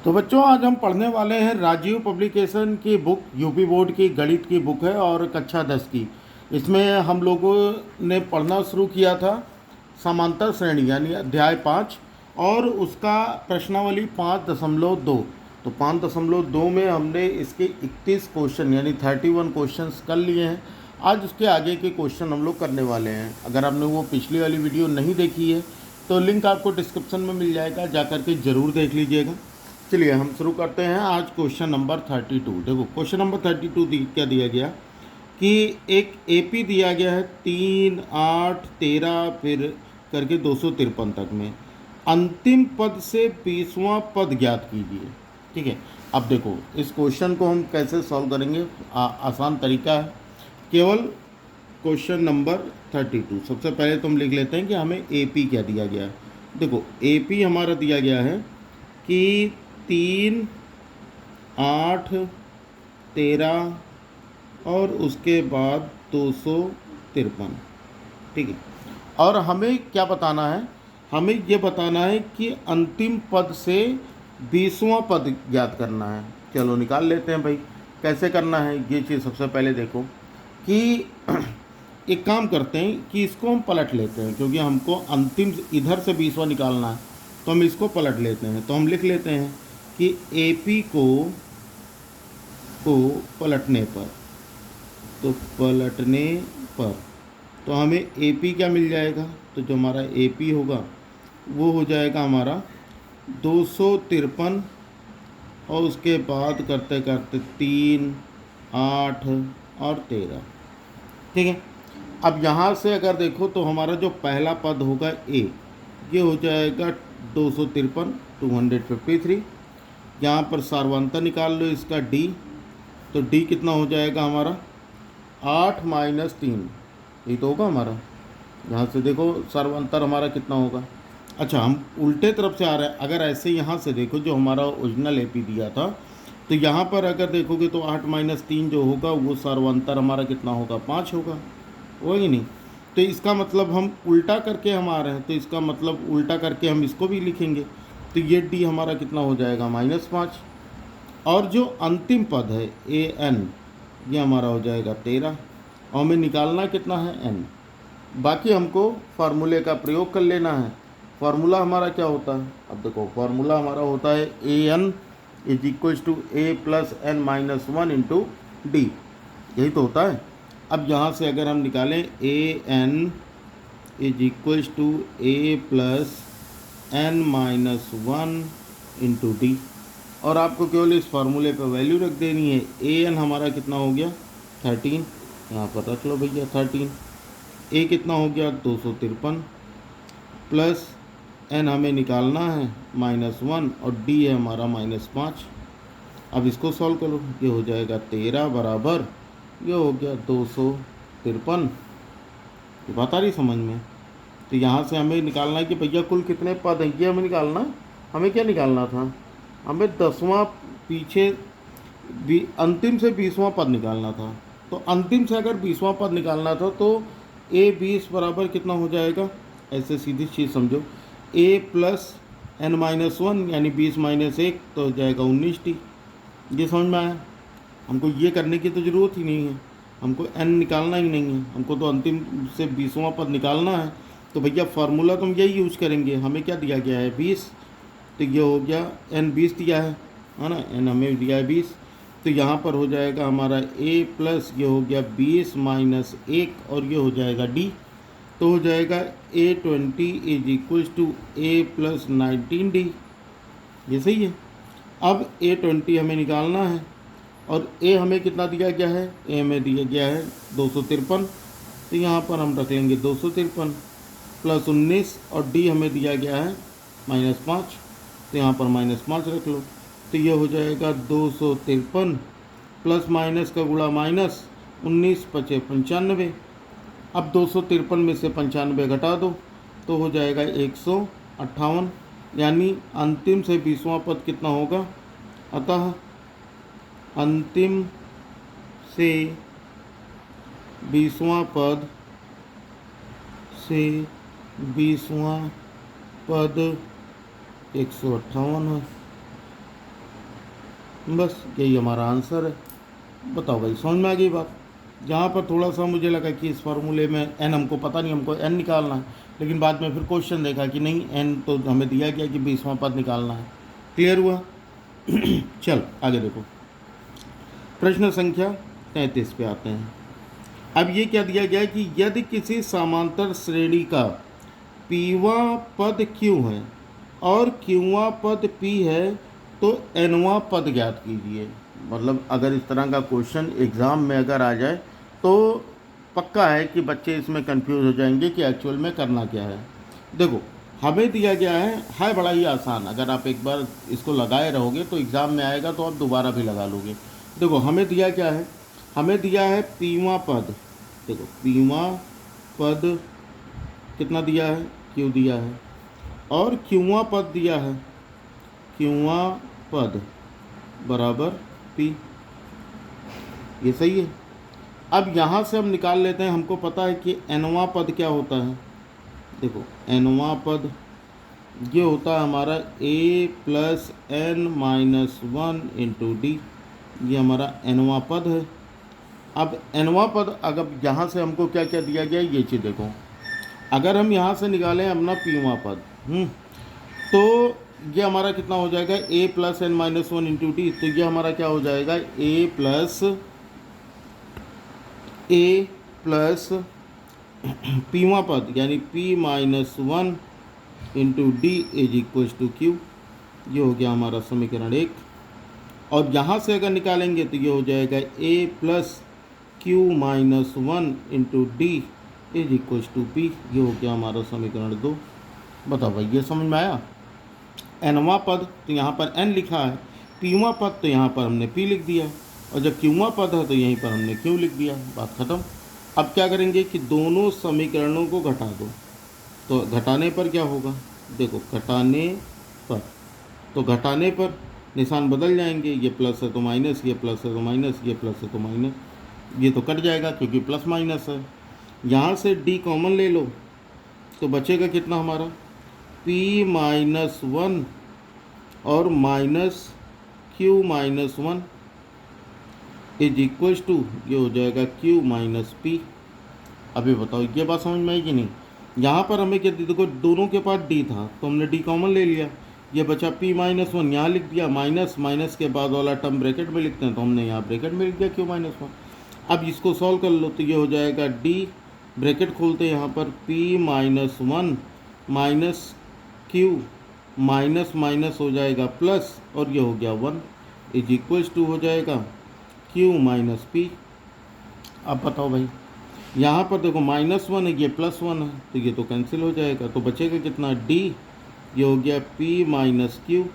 तो बच्चों आज हम पढ़ने वाले हैं राजीव पब्लिकेशन की बुक। यूपी बोर्ड की गणित की बुक है और कक्षा 10 की। इसमें हम लोगों ने पढ़ना शुरू किया था समांतर श्रेणी यानी अध्याय 5 और उसका प्रश्नावली 5.2। तो 5.2 में हमने इसके 31 क्वेश्चन यानी 31 क्वेश्चंस कर लिए हैं। आज उसके आगे के क्वेश्चन हम लोग करने वाले हैं। अगर आपने वो पिछली वाली वीडियो नहीं देखी है तो लिंक आपको डिस्क्रिप्शन में मिल जाएगा, जा कर के ज़रूर देख लीजिएगा। चलिए हम शुरू करते हैं आज क्वेश्चन नंबर 32। देखो क्वेश्चन नंबर 32 क्या दिया गया कि एक एपी दिया गया है 3, 8, 13 फिर करके 253 तक में अंतिम पद से 20वां पद ज्ञात कीजिए। ठीक है, अब देखो इस क्वेश्चन को हम कैसे सॉल्व करेंगे। आसान तरीका है, केवल क्वेश्चन नंबर 32 सबसे पहले तो हम लिख लेते हैं कि हमें एपी क्या दिया गया है। देखो एपी हमारा दिया गया है कि 3, 8, 13 और उसके बाद 253। ठीक है, और हमें क्या बताना है, हमें ये बताना है कि अंतिम पद से 20वां पद ज्ञात करना है। चलो निकाल लेते हैं भाई, कैसे करना है ये चीज़। सबसे पहले देखो कि एक काम करते हैं कि इसको हम पलट लेते हैं, क्योंकि हमको अंतिम इधर से 20वां निकालना है तो हम इसको पलट लेते हैं। तो हम लिख लेते हैं कि एपी को पलटने पर, तो पलटने पर तो हमें एपी क्या मिल जाएगा। तो जो हमारा एपी होगा वो हो जाएगा हमारा 253 और उसके बाद करते करते 3, 8 और 13। ठीक है, अब यहाँ से अगर देखो तो हमारा जो पहला पद होगा ए, ये हो जाएगा 253, 253। यहाँ पर सार्वंतर निकाल लो इसका डी, तो डी कितना हो जाएगा हमारा 8 - 3, ये तो होगा हमारा। यहाँ से देखो सार्वंतर हमारा कितना होगा। अच्छा हम उल्टे तरफ से आ रहे हैं, अगर ऐसे यहाँ से देखो जो हमारा ओरिजिनल एपी दिया था तो यहाँ पर अगर देखोगे तो 8 - 3 जो होगा वो सार्वंतर हमारा कितना होगा 5 होगा ही नहीं। तो इसका मतलब हम उल्टा करके हम आ रहे हैं, तो इसका मतलब उल्टा करके हम इसको भी लिखेंगे। तो ये डी हमारा कितना हो जाएगा -5 और जो अंतिम पद है ए एन ये हमारा हो जाएगा 13 और हमें निकालना कितना है एन। बाकी हमको फार्मूले का प्रयोग कर लेना है। फार्मूला हमारा क्या होता है, अब देखो फार्मूला हमारा होता है a n is equals to a plus n minus 1 into d, यही तो होता है। अब यहाँ से अगर हम निकालें a n is equals to a plus n minus 1 into d, और आपको केवल इस फार्मूले पर वैल्यू रख देनी है। ए एन हमारा कितना हो गया 13, यहाँ पर रख लो भैया 13। ए कितना हो गया 253 प्लस एन हमें निकालना है -1 और डी है हमारा -5। अब इसको सॉल्व करो, ये हो जाएगा 13 बराबर ये हो गया 253। ये बात आ रही समझ में। तो यहाँ से हमें निकालना है कि भैया कुल कितने पद हैं, ये हमें निकालना है। हमें क्या निकालना था, हमें 10वां पीछे अंतिम से 20वां पद निकालना था। तो अंतिम से अगर 20वां पद निकालना था तो ए 20 बराबर कितना हो जाएगा, ऐसे सीधी चीज़ समझो, ए प्लस एन माइनस 1 यानी 20 - 1 तो हो जाएगा 19 टी। ये समझ में आया। हमको ये करने की तो ज़रूरत ही नहीं है, हमको एन निकालना ही नहीं है, हमको तो अंतिम से 20वां पद निकालना है। तो भैया फार्मूला तो हम यही यूज करेंगे। हमें क्या दिया गया है 20, तो ये हो गया एन 20 दिया है ना, एन हमें दिया है 20। तो यहाँ पर हो जाएगा हमारा ए प्लस ये हो गया 20 - 1 और ये हो जाएगा डी, तो हो जाएगा a 20 is equals to a plus 19 d. ये सही है। अब ए 20 हमें निकालना है और ए हमें कितना दिया गया है, ए हमें दिया गया है 253, तो यहाँ पर हम रख लेंगे 253 प्लस 19 और डी हमें दिया गया है -5, तो यहाँ पर -5 रख लो। तो ये हो जाएगा 253 प्लस माइनस का गुणा माइनस 19 × 5 = 95। अब 253 में से 95 घटा दो तो हो जाएगा 158, यानी अंतिम से 20वां पद कितना होगा। अतः अंतिम से 20वां पद 158 है। बस यही हमारा आंसर है। बताओ भाई, समझ में आ गई बात। जहाँ पर थोड़ा सा मुझे लगा कि इस फार्मूले में एन हमको पता नहीं, हमको एन निकालना है, लेकिन बाद में फिर क्वेश्चन देखा कि नहीं, एन तो हमें दिया गया कि 20वां पद निकालना है। क्लियर हुआ? चल आगे देखो, प्रश्न संख्या 33 पे आते हैं। अब ये क्या दिया गया है कि यदि किसी समांतर श्रेणी का पीवां पद क्यू है और क्यूवां पद पी है तो एनवां पद ज्ञात कीजिए। मतलब अगर इस तरह का क्वेश्चन एग्ज़ाम में अगर आ जाए तो पक्का है कि बच्चे इसमें कंफ्यूज हो जाएंगे कि एक्चुअल में करना क्या है। देखो, हमें दिया गया है बड़ा ही आसान। अगर आप एक बार इसको लगाए रहोगे तो एग्ज़ाम में आएगा तो आप दोबारा भी लगा लोगे। देखो हमें दिया क्या है, हमें दिया है पीवां पद। देखो पीवां पद कितना दिया है, क्यू दिया है, और क्यूवां पद दिया है, क्यूवां पद बराबर पी। ये सही है। अब यहाँ से हम निकाल लेते हैं, हमको पता है कि एनवां पद क्या होता है। देखो एनवां पद ये होता है हमारा a plus n minus one into d. ये हमारा एनवां पद है। अब एनवां पद अगर यहाँ से हमको क्या क्या दिया गया है ये चीज़ देखो। अगर हम यहाँ से निकालें अपना पीवां पद, तो ये हमारा कितना हो जाएगा, a plus n minus one into d. तो ये हमारा क्या हो जाएगा, ए प्लस पीवां पद यानी p minus one into d is equal to q. ये हो गया हमारा समीकरण 1। और यहाँ से अगर निकालेंगे तो ये हो जाएगा a plus q minus one into d is equal to p. ये हो गया हमारा समीकरण 2। बताओ भाई, ये समझ में आया? एनवां पद तो यहाँ पर एन लिखा है, पीवां पद तो यहाँ पर हमने पी लिख दिया, और जब क्यूवां पद है तो यहीं पर हमने क्यू लिख दिया। बात खत्म। अब क्या करेंगे कि दोनों समीकरणों को घटा दो। तो घटाने पर क्या होगा, देखो घटाने पर, तो घटाने पर निशान बदल जाएंगे। ये प्लस है तो माइनस, ये प्लस है तो माइनस, ये प्लस है तो माइनस, ये तो कट जाएगा क्योंकि प्लस माइनस है। यहाँ से डी कॉमन ले लो तो बचेगा कितना हमारा, पी माइनस वन और minus q minus one is equal to, ये हो जाएगा क्यू माइनस पी। अभी बताओ ये बात समझ में आई कि नहीं? यहाँ पर हमें क्या, देखो दोनों के पास डी था तो हमने डी कॉमन ले लिया, ये बचा पी माइनस वन, यहाँ लिख दिया, माइनस माइनस के बाद वाला टर्म ब्रैकेट में लिखते हैं तो हमने यहाँ ब्रैकेट में लिख दिया क्यू माइनस वन। अब इसको सॉल्व कर लो तो ये हो जाएगा डी, ब्रैकेट खोलते हैं यहाँ पर, P minus one minus q minus minus हो जाएगा प्लस, और ये हो गया वन इज इक्वल्स टू हो जाएगा क्यू माइनस पी। अब बताओ भाई, यहाँ पर देखो माइनस वन है, ये प्लस वन है, तो ये तो कैंसिल हो जाएगा, तो बचेगा कितना, डी, ये हो गया p minus q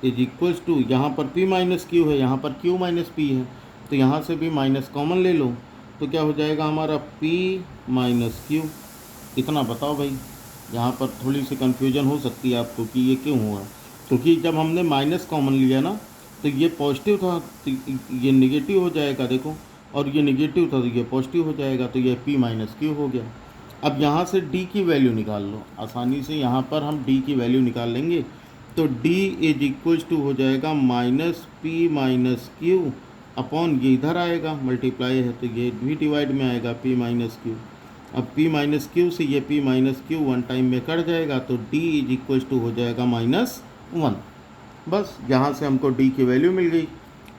is equals to, यहाँ पर पी माइनस क्यू है, यहाँ पर क्यू माइनस पी है, तो यहाँ से भी माइनस कॉमन ले लो तो क्या हो जाएगा हमारा पी माइनस क्यू। इतना बताओ भाई, यहाँ पर थोड़ी सी कन्फ्यूजन हो सकती है आपको कि ये क्यों हुआ, क्योंकि जब हमने माइनस कॉमन लिया ना तो ये पॉजिटिव था तो ये निगेटिव हो जाएगा, देखो, और ये निगेटिव था तो ये पॉजिटिव हो जाएगा, तो ये p माइनस क्यू हो गया। अब यहाँ से d की वैल्यू निकाल लो आसानी से, यहाँ पर हम d की वैल्यू निकाल लेंगे तो d इज इक्वल्स टू हो जाएगा minus P minus Q upon, ये इधर आएगा मल्टीप्लाई है तो ये भी डिवाइड में आएगा p माइनस क्यू। अब p माइनस क्यू से ये p minus Q one time में कट जाएगा तो d इज इक्वल्स टू हो जाएगा माइनस वन। बस यहाँ से हमको d की वैल्यू मिल गई।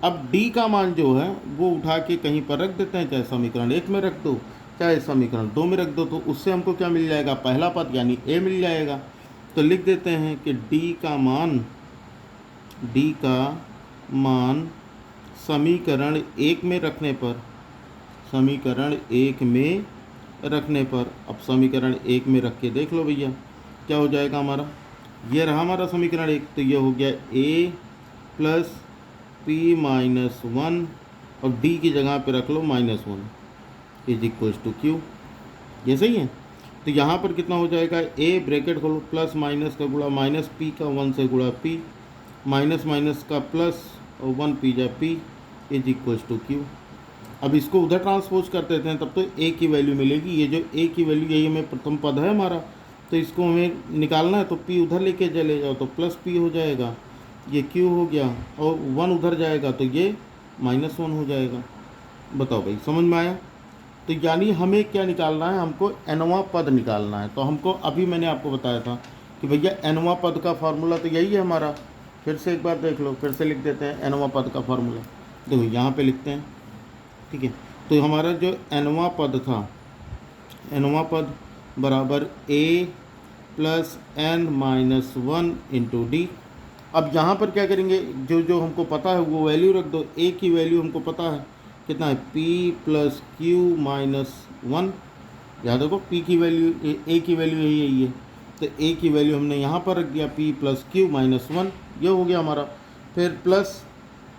अब d का मान जो है वो उठा के कहीं पर रख देते हैं, चाहे समीकरण 1 में रख दो चाहे समीकरण 2 में रख दो, तो उससे हमको क्या मिल जाएगा, पहला पद यानी a मिल जाएगा। तो लिख देते हैं कि d का मान समीकरण 1 में रखने पर, समीकरण 1 में रखने पर, अब समीकरण 1 में रख के देख लो भैया क्या हो जाएगा हमारा, ये रहा हमारा समीकरण 1, तो ये हो गया a plus p minus one और d की जगह पे रख लो minus one is equals to q. ये सही है। तो यहाँ पर कितना हो जाएगा, a ब्रैकेट खोलो, प्लस माइनस का गुणा माइनस p का वन से गुणा p, माइनस माइनस का प्लस और वन पी जा p is equals to q. अब इसको उधर ट्रांसपोज कर देते हैं तब तो a की वैल्यू मिलेगी। ये जो a की वैल्यू यही हमें प्रथम पद है हमारा, तो इसको हमें निकालना है तो p उधर लेके चले जाओ तो प्लस p हो जाएगा ये Q हो गया और 1 उधर जाएगा तो ये -1 हो जाएगा। बताओ भाई, समझ में आया? तो यानी हमें क्या निकालना है, हमको nवां पद निकालना है। तो हमको अभी मैंने आपको बताया था कि भैया nवां पद का फार्मूला तो यही है हमारा। फिर से एक बार देख लो, फिर से लिख देते हैं nवां पद का फार्मूला। देखो यहाँ पे लिखते हैं, ठीक है। तो हमारा जो nवां पद था, nवां पद बराबर a plus n-1 into D. अब यहाँ पर क्या करेंगे, जो जो हमको पता है वो वैल्यू रख दो। a की वैल्यू हमको पता है कितना है, p प्लस क्यू माइनस 1। याद रखो p की वैल्यू, a की वैल्यू यही है। तो a की वैल्यू हमने यहाँ पर रख दिया, p प्लस क्यू माइनस 1, ये हो गया हमारा। फिर प्लस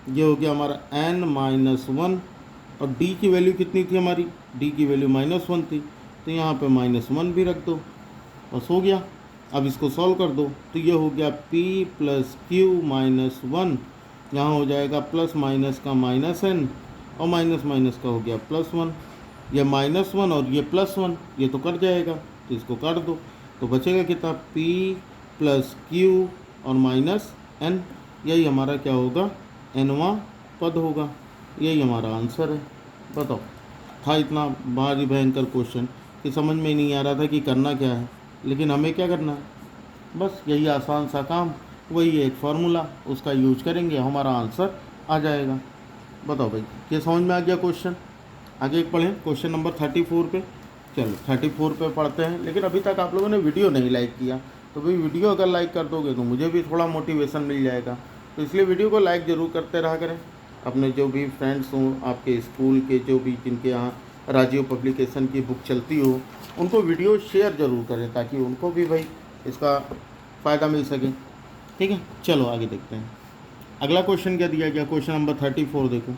ये हो गया हमारा n-1, और d की वैल्यू कितनी थी हमारी, d की वैल्यू -1 थी, तो यहाँ पे -1 भी रख दो, बस हो गया। अब इसको सॉल्व कर दो, तो ये हो गया p प्लस क्यू माइनस 1, यहाँ हो जाएगा प्लस माइनस का -n, और माइनस माइनस का हो गया +1। ये -1 और ये +1, ये तो कट जाएगा, तो इसको काट दो, तो बचेगा कितना, p प्लस क्यू और -n। यही हमारा क्या होगा, nवां पद होगा। यही हमारा आंसर है। बताओ, था इतना भारी भयंकर क्वेश्चन कि समझ में ही नहीं आ रहा था कि करना क्या है, लेकिन हमें क्या करना है, बस यही आसान सा काम, वही एक फार्मूला, उसका यूज करेंगे, हमारा आंसर आ जाएगा। बताओ भाई, ये समझ में आ गया क्वेश्चन? आगे पढ़ें क्वेश्चन नंबर 34 पे। चलो 34 पे पढ़ते हैं। लेकिन अभी तक आप लोगों ने वीडियो नहीं लाइक किया, तो भाई वीडियो अगर लाइक कर दोगे तो मुझे भी थोड़ा मोटिवेशन मिल जाएगा। तो इसलिए वीडियो को लाइक ज़रूर करते रहा करें। अपने जो भी फ्रेंड्स हों, आपके स्कूल के जो भी, जिनके यहाँ राजीव पब्लिकेशन की बुक चलती हो, उनको वीडियो शेयर ज़रूर करें, ताकि उनको भी भाई इसका फ़ायदा मिल सके। ठीक है, चलो आगे देखते हैं। अगला क्वेश्चन क्या दिया गया, क्वेश्चन नंबर 34 देखो।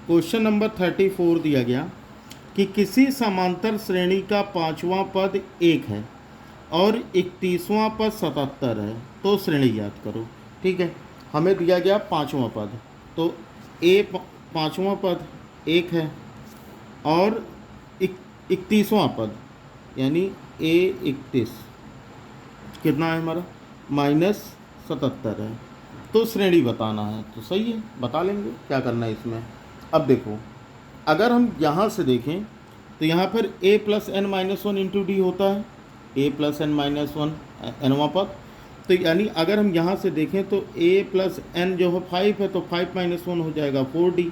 क्वेश्चन नंबर 34 दिया गया कि किसी समांतर श्रेणी का 5वां पद 1 है और 31वां पद 77 है, तो श्रेणी याद करो। ठीक है, हमें दिया गया 5वां पद, तो ए 5वां पद 1 है और 31वां पद यानी a 31 कितना है हमारा, -77 है। तो श्रेणी बताना है, तो सही है, बता लेंगे, क्या करना है इसमें। अब देखो, अगर हम यहाँ से देखें तो यहाँ पर a plus n-1 into D होता है, a प्लस n-1 nवां पद। तो यानी अगर हम यहाँ से देखें तो a प्लस n जो है 5 है, तो 5 - 1 हो जाएगा 4d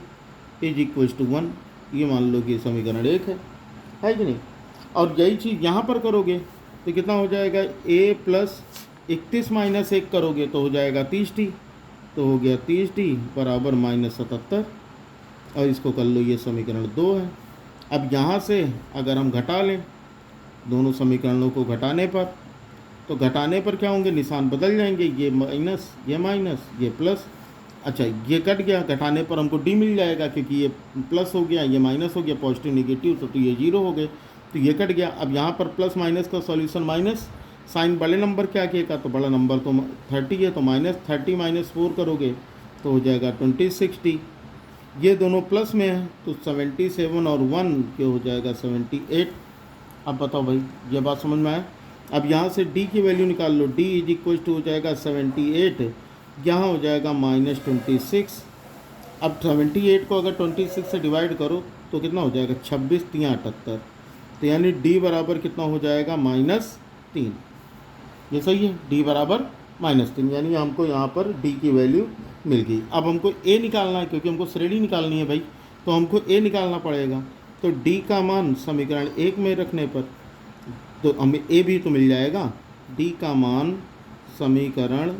इज इक्वल टू 1। ये मान लो कि समीकरण 1 है कि नहीं। और यही चीज़ यहाँ पर करोगे तो कितना हो जाएगा, a प्लस 31 - 1 करोगे तो हो जाएगा 30d, तो हो गया 30d बराबर -77, और इसको कर लो, ये समीकरण 2 है। अब यहाँ से अगर हम घटा लें दोनों समीकरणों को घटाने पर, तो घटाने पर क्या होंगे, निशान बदल जाएंगे, ये माइनस ये प्लस। अच्छा, ये कट गया, घटाने पर हमको डी मिल जाएगा, क्योंकि ये प्लस हो गया, ये माइनस हो गया, पॉजिटिव नेगेटिव, तो ये 0 हो गए, तो ये कट गया। अब यहाँ पर प्लस माइनस का सॉल्यूशन माइनस, साइन बड़े नंबर क्या किएगा, तो बड़ा नंबर तो 30 है, तो -30 - 4 करोगे तो हो जाएगा 26d। ये दोनों प्लस में है, तो 77 और 1 के हो जाएगा 78। अब बताओ भाई, ये बात समझ में आया? अब यहाँ से d की वैल्यू निकाल लो, d इज इक्वल टू हो जाएगा 78, यहाँ हो जाएगा -26। अब 78 को अगर 26 से डिवाइड करो तो कितना हो जाएगा, 26 × 78, तो यानी d बराबर कितना हो जाएगा, -3। ये सही है, d बराबर -3, यानी हमको यहाँ पर d की वैल्यू मिल गई। अब हमको a निकालना है, क्योंकि हमको श्रेणी निकालनी है भाई, तो हमको a निकालना पड़ेगा। तो d का मान समीकरण 1 में रखने पर तो हमें a भी तो मिल जाएगा। d का मान समीकरण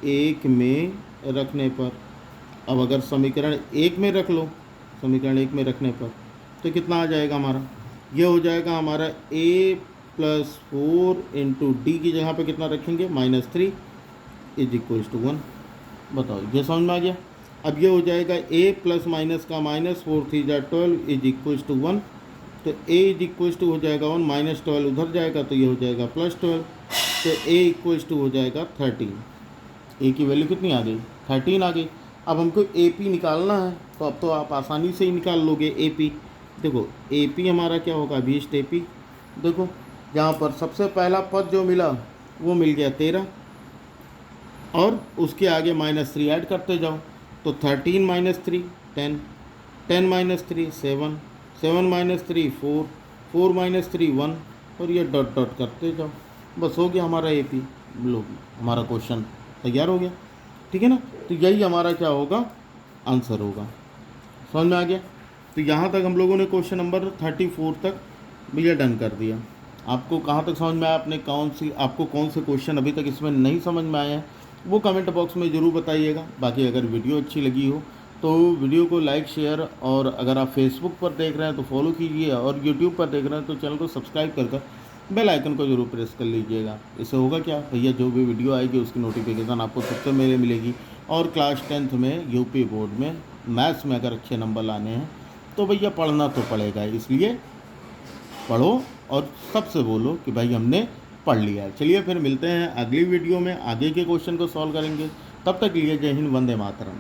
1 में रखने पर, अब अगर समीकरण 1 में रख लो, समीकरण 1 में रखने पर तो कितना आ जाएगा हमारा, ये हो जाएगा हमारा a प्लस 4 इंटू डी की जगह पे कितना रखेंगे, -3 इज इक्वल टू 1। बताओ, ये समझ में आ गया? अब ये हो जाएगा a प्लस माइनस का -4 3 × 12 इज इक्वल टू 1, तो a इज इक्वल टू हो जाएगा 1, -12 उधर जाएगा तो ये हो जाएगा +12, तो a इक्वल टू हो जाएगा 13। a की वैल्यू कितनी आ गई, 13 आ गई। अब हमको AP निकालना है, तो अब तो आप आसानी से ही निकाल लोगे AP। देखो AP हमारा क्या होगा, अभीष्ट AP। देखो यहाँ पर सबसे पहला पद जो मिला वो मिल गया 13, और उसके आगे -3 ऐड करते जाओ। तो 13 - 3 10, 10 - 3 7, 7 - 3 4, 4 - 3 1 और ये डॉट डॉट करते जाओ। बस हो गया हमारा AP। लो हमारा क्वेश्चन तैयार हो गया। ठीक है ना। तो यही हमारा क्या होगा, आंसर होगा। समझ में आ गया। तो यहाँ तक हम लोगों ने क्वेश्चन नंबर 34 तक भैया डन कर दिया। आपको कहाँ तक समझ में आया, आपको कौन से क्वेश्चन अभी तक इसमें नहीं समझ में आए हैं वो कमेंट बॉक्स में ज़रूर बताइएगा। बाकी अगर वीडियो अच्छी लगी हो तो वीडियो को लाइक शेयर, और अगर आप फेसबुक पर देख रहे हैं तो फॉलो कीजिए, और यूट्यूब पर देख रहे हैं तो चैनल को सब्सक्राइब कर बेल आइकन को जरूर प्रेस कर लीजिएगा। इससे होगा क्या भैया, जो भी वीडियो आएगी उसकी नोटिफिकेशन आपको सबसे पहले मिलेगी। और क्लास 10th में यूपी बोर्ड में मैथ्स में अगर अच्छे नंबर लाने हैं तो भैया पढ़ना तो पड़ेगा, इसलिए पढ़ो और सबसे बोलो कि भाई हमने पढ़ लिया है। चलिए फिर मिलते हैं अगली वीडियो में, आगे के क्वेश्चन को सॉल्व करेंगे। तब तक लिए जय हिंद, वंदे मातरम।